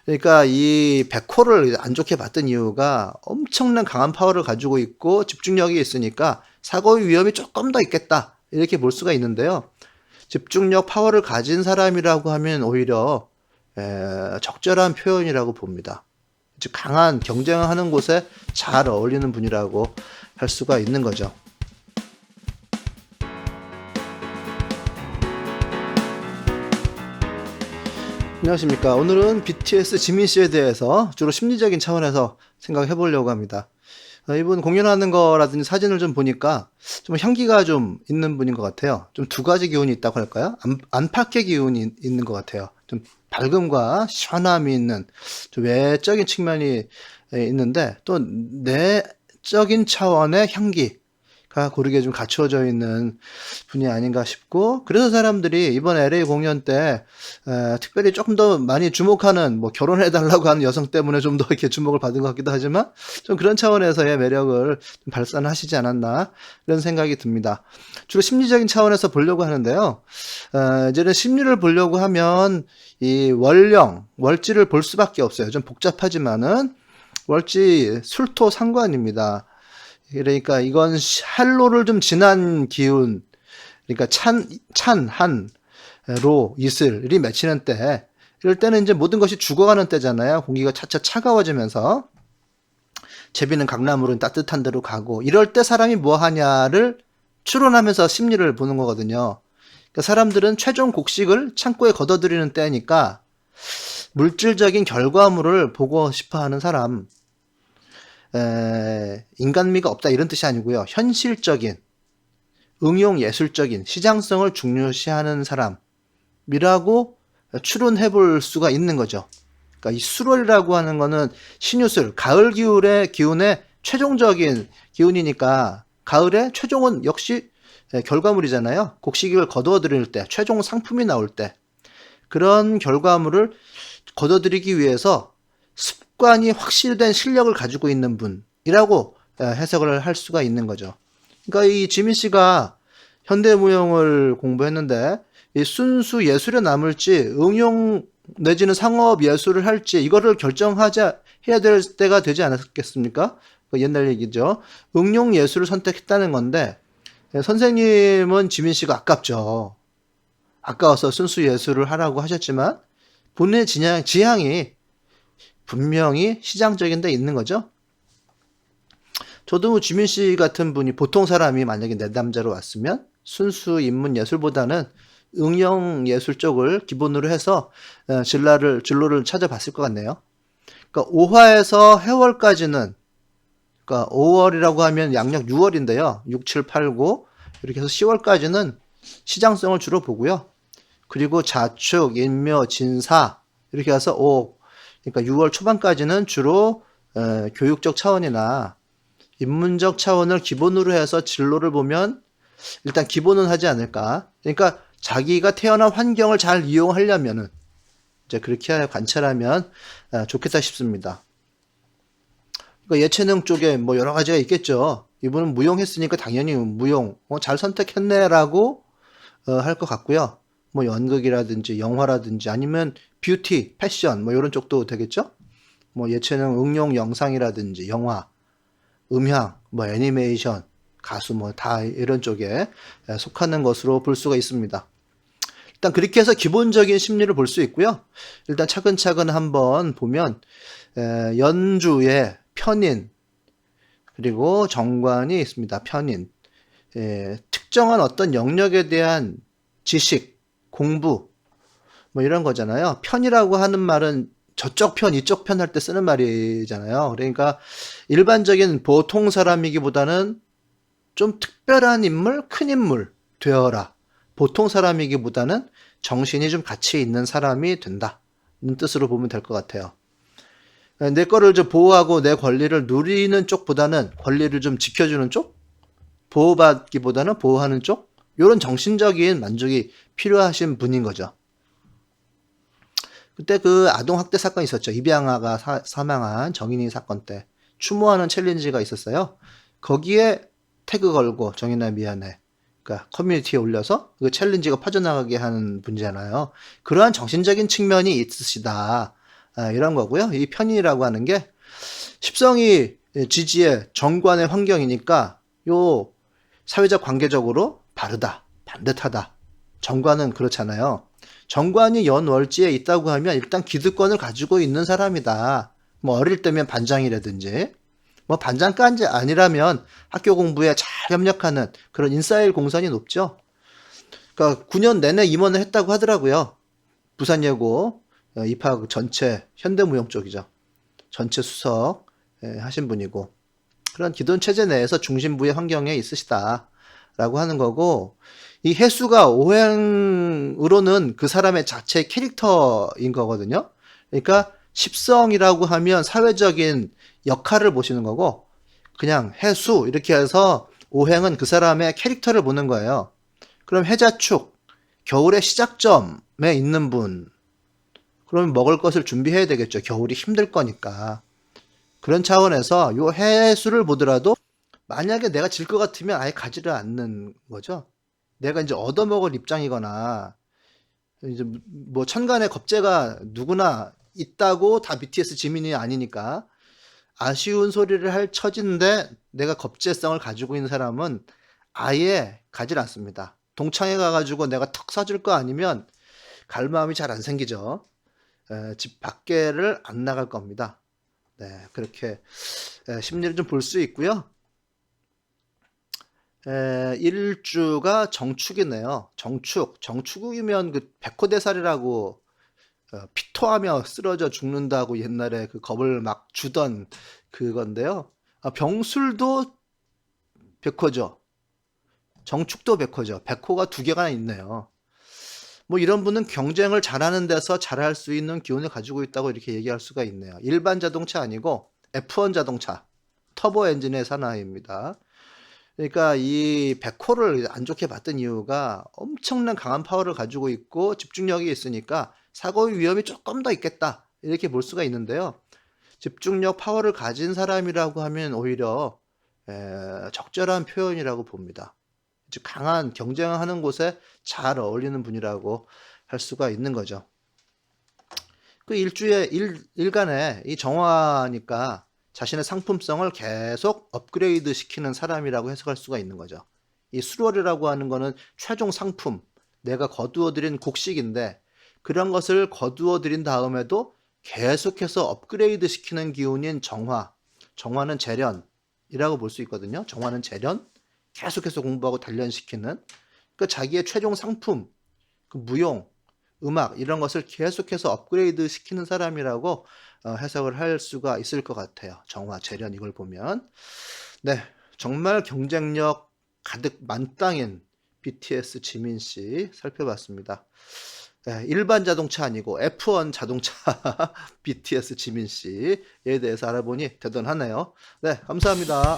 그러니까 이 백호를 안 좋게 봤던 이유가 엄청난 강한 파워를 가지고 있고 집중력이 있으니까 사고의 위험이 조금 더 있겠다, 이렇게 볼 수가 있는데요. 집중력, 파워를 가진 사람이라고 하면 오히려 적절한 표현이라고 봅니다. 즉 강한 경쟁하는 곳에 잘 어울리는 분이라고 할 수가 있는 거죠. 안녕하십니까. 오늘은 BTS 지민 씨에 대해서 주로 심리적인 차원에서 생각해 보려고 합니다. 이분 공연하는 거라든지 사진을 좀 보니까 좀 향기가 좀 있는 분인 것 같아요. 좀 두 가지 기운이 있다고 할까요? 안팎의 기운이 있는 것 같아요. 좀 밝음과 시원함이 있는 좀 외적인 측면이 있는데, 또 내적인 차원의 향기가 고르게 좀 갖추어져 있는 분이 아닌가 싶고, 그래서 사람들이 이번 LA 공연 때 특별히 조금 더 많이 주목하는, 뭐 결혼해달라고 하는 여성 때문에 좀 더 이렇게 주목을 받은 것 같기도 하지만, 좀 그런 차원에서의 매력을 좀 발산하시지 않았나, 이런 생각이 듭니다. 주로 심리적인 차원에서 보려고 하는데요. 이제는 심리를 보려고 하면 이 월지를 볼 수밖에 없어요. 좀 복잡하지만은 월지 술토 상관입니다. 그러니까 이건 한로를 좀 지난 기운, 그러니까 한로, 이슬이 맺히는 때, 이럴 때는 이제 모든 것이 죽어가는 때잖아요. 공기가 차차 차가워지면서 제비는 강나물은 따뜻한 데로 가고, 이럴 때 사람이 뭐 하냐를 추론하면서 심리를 보는 거거든요. 그러니까 사람들은 최종 곡식을 창고에 걷어들이는 때니까 물질적인 결과물을 보고 싶어 하는 사람, 인간미가 없다, 이런 뜻이 아니고요. 현실적인, 응용 예술적인 시장성을 중요시하는 사람이라고 추론해 볼 수가 있는 거죠. 그러니까 이 수월이라고 하는 거는 신유술, 가을 기운의 최종적인 기운이니까, 가을의 최종은 역시 결과물이잖아요. 곡식을 거두어들일 때, 최종 상품이 나올 때, 그런 결과물을 거둬들이기 위해서 습관이 확실된 실력을 가지고 있는 분이라고 해석을 할 수가 있는 거죠. 그러니까 이 지민 씨가 현대무용을 공부했는데, 이 순수 예술에 남을지 응용 내지는 상업 예술을 할지, 이거를 해야 될 때가 되지 않았겠습니까? 옛날 얘기죠. 응용 예술을 선택했다는 건데, 선생님은 지민 씨가 아깝죠. 아까워서 순수 예술을 하라고 하셨지만 본인의 지향이 분명히 시장적인 데 있는 거죠. 저도 지민 씨 같은 분이, 보통 사람이 만약에 내담자로 왔으면 순수 인문 예술보다는 응용 예술 쪽을 기본으로 해서 진로를 찾아봤을 것 같네요. 그러니까 5화에서 해월까지는, 그러니까 5월이라고 하면 양력 6월인데요. 6, 7, 8, 9 이렇게 해서 10월까지는 시장성을 주로 보고요. 그리고 자축, 인묘, 진사 이렇게 해서 그러니까 6월 초반까지는 주로 교육적 차원이나 인문적 차원을 기본으로 해서 진로를 보면 일단 기본은 하지 않을까. 그러니까 자기가 태어난 환경을 잘 이용하려면은 이제 그렇게 관찰하면 좋겠다 싶습니다. 그러니까 예체능 쪽에 뭐 여러 가지가 있겠죠. 이분은 무용했으니까 당연히 무용 잘 선택했네라고 할 것 같고요. 뭐 연극이라든지 영화라든지 아니면 뷰티, 패션 뭐 이런 쪽도 되겠죠. 뭐 예체능 응용 영상이라든지 영화, 음향, 뭐 애니메이션, 가수 뭐 다 이런 쪽에 속하는 것으로 볼 수가 있습니다. 일단 그렇게 해서 기본적인 심리를 볼 수 있고요. 일단 차근차근 한번 보면 연주의 편인, 그리고 정관이 있습니다. 편인. 특정한 어떤 영역에 대한 지식, 공부 뭐 이런 거잖아요. 편이라고 하는 말은 저쪽 편, 이쪽 편 할 때 쓰는 말이잖아요. 그러니까 일반적인 보통 사람이기보다는 좀 특별한 인물, 큰 인물 되어라. 보통 사람이기보다는 정신이 좀 가치 있는 사람이 된다는 뜻으로 보면 될 것 같아요. 내 거를 좀 보호하고 내 권리를 누리는 쪽보다는 권리를 좀 지켜주는 쪽, 보호받기보다는 보호하는 쪽, 이런 정신적인 만족이 필요하신 분인 거죠. 그때 그 아동학대 사건이 있었죠. 입양아가 사망한 정인이 사건 때 추모하는 챌린지가 있었어요. 거기에 태그 걸고 정인아 미안해. 그러니까 커뮤니티에 올려서 그 챌린지가 퍼져나가게 하는 분이잖아요. 그러한 정신적인 측면이 있으시다. 이런 거고요. 이 편인이라고 하는 게 십성이 지지의 정관의 환경이니까 요 사회적 관계적으로 바르다, 반듯하다. 정관은 그렇잖아요. 정관이 연월지에 있다고 하면 일단 기득권을 가지고 있는 사람이다. 뭐 어릴 때면 반장이라든지 뭐 반장까지 아니라면 학교 공부에 잘 협력하는 그런 인싸일 공산이 높죠. 그러니까 9년 내내 임원을 했다고 하더라고요. 부산예고 입학 전체 현대무용 쪽이죠. 전체 수석 하신 분이고 그런 기존 체제 내에서 중심부의 환경에 있으시다라고 하는 거고 이 해수가 오행으로는 그 사람의 자체 캐릭터인 거거든요. 그러니까 십성이라고 하면 사회적인 역할을 보시는 거고 그냥 해수 이렇게 해서 오행은 그 사람의 캐릭터를 보는 거예요. 그럼 해자축 겨울의 시작점에 있는 분 그러면 먹을 것을 준비해야 되겠죠. 겨울이 힘들 거니까. 그런 차원에서 요 해수를 보더라도 만약에 내가 질 것 같으면 아예 가지를 않는 거죠. 내가 이제 얻어먹을 입장이거나 이제 뭐 천간에 겁재가 누구나 있다고 다 BTS 지민이 아니니까 아쉬운 소리를 할 처지인데 내가 겁재성을 가지고 있는 사람은 아예 가질 않습니다. 동창회 가가지고 내가 턱 사줄 거 아니면 갈 마음이 잘 안 생기죠. 집 밖에를 안 나갈 겁니다. 네, 그렇게 심리를 좀 볼 수 있고요. 일주가 정축이네요. 정축이면 그 백호대살이라고 피토하며 쓰러져 죽는다고 옛날에 그 겁을 막 주던 그건데요. 병술도 백호죠. 정축도 백호죠. 백호가 두 개가 있네요. 뭐 이런 분은 경쟁을 잘하는 데서 잘할 수 있는 기운을 가지고 있다고 이렇게 얘기할 수가 있네요. 일반 자동차 아니고 F1 자동차, 터보 엔진의 사나이입니다. 그러니까 이 백호를 안 좋게 봤던 이유가 엄청난 강한 파워를 가지고 있고 집중력이 있으니까 사고의 위험이 조금 더 있겠다 이렇게 볼 수가 있는데요. 집중력 파워를 가진 사람이라고 하면 오히려 적절한 표현이라고 봅니다. 즉 강한 경쟁하는 곳에 잘 어울리는 분이라고 할 수가 있는 거죠. 그 일간에 이 정화니까 자신의 상품성을 계속 업그레이드 시키는 사람이라고 해석할 수가 있는 거죠. 이 수월이라고 하는 거는 최종 상품, 내가 거두어들인 곡식인데 그런 것을 거두어들인 다음에도 계속해서 업그레이드 시키는 기운인 정화. 정화는 재련이라고 볼 수 있거든요. 정화는 재련, 계속해서 공부하고 단련시키는 그 자기의 최종 상품, 그 무용, 음악 이런 것을 계속해서 업그레이드 시키는 사람이라고 해석을 할 수가 있을 것 같아요. 정화, 재련 이걸 보면 네, 정말 경쟁력 가득 만땅인 BTS 지민 씨 살펴봤습니다. 네, 일반 자동차 아니고 F1 자동차 BTS 지민 씨에 대해서 알아보니 대단하네요. 네, 감사합니다.